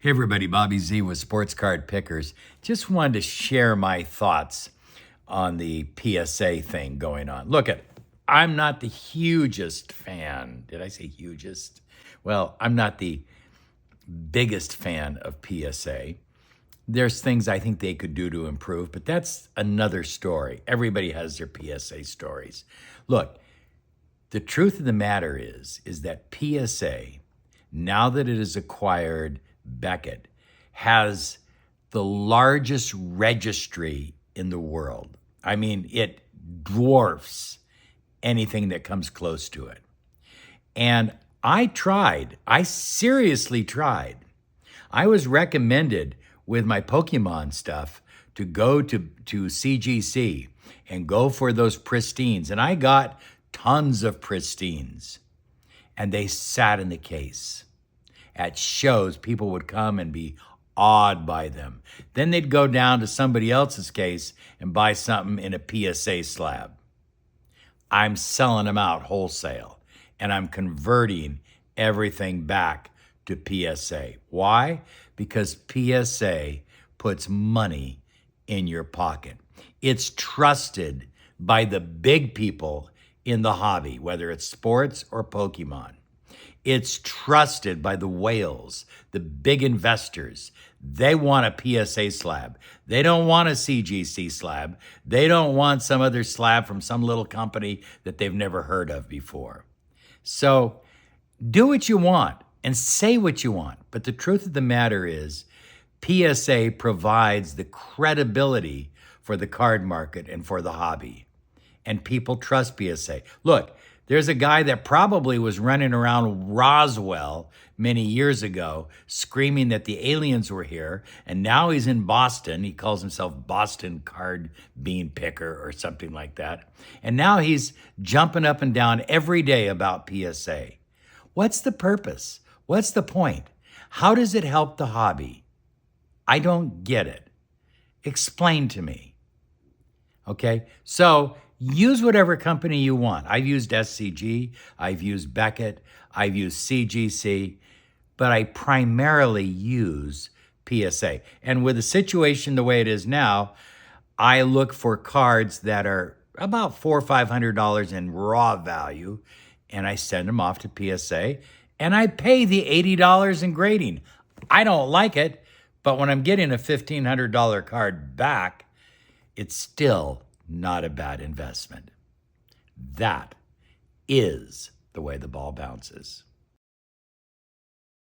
Hey everybody, Bobby Z with Sports Card Pickers. Just wanted to share my thoughts on the PSA thing going on. I'm not the hugest fan. Did I say hugest? Well, I'm not the biggest fan of PSA. There's things I think they could do to improve, but that's another story. Everybody has their PSA stories. Look, the truth of the matter is that PSA, now that it has acquired Beckett, has the largest registry in the world. I mean, it dwarfs anything that comes close to it. And I seriously tried. I was recommended with my Pokemon stuff to go to CGC and go for those pristines. And I got tons of pristines. And they sat in the case. At shows, people would come and be awed by them. Then they'd go down to somebody else's case and buy something in a PSA slab. I'm selling them out wholesale, and I'm converting everything back to PSA. Why? Because PSA puts money in your pocket. It's trusted by the big people in the hobby, whether it's sports or Pokemon. It's trusted by the whales, the big investors. They want a PSA slab. They don't want a CGC slab. They don't want some other slab from some little company that they've never heard of before. So do what you want and say what you want. But the truth of the matter is, PSA provides the credibility for the card market and for the hobby. And people trust PSA. Look, there's a guy that probably was running around Roswell many years ago screaming that the aliens were here, and now he's in Boston. He calls himself Boston Card Bean Picker or something like that. And now he's jumping up and down every day about PSA. What's the purpose? What's the point? How does it help the hobby? I don't get it. Explain to me. Okay? So use whatever company you want. I've used SCG, I've used Beckett, I've used CGC, but I primarily use PSA. And with the situation the way it is now, I look for cards that are about $400 or $500 in raw value, and I send them off to PSA, and I pay the $80 in grading. I don't like it, but when I'm getting a $1,500 card back, it's still not a bad investment. That is the way the ball bounces.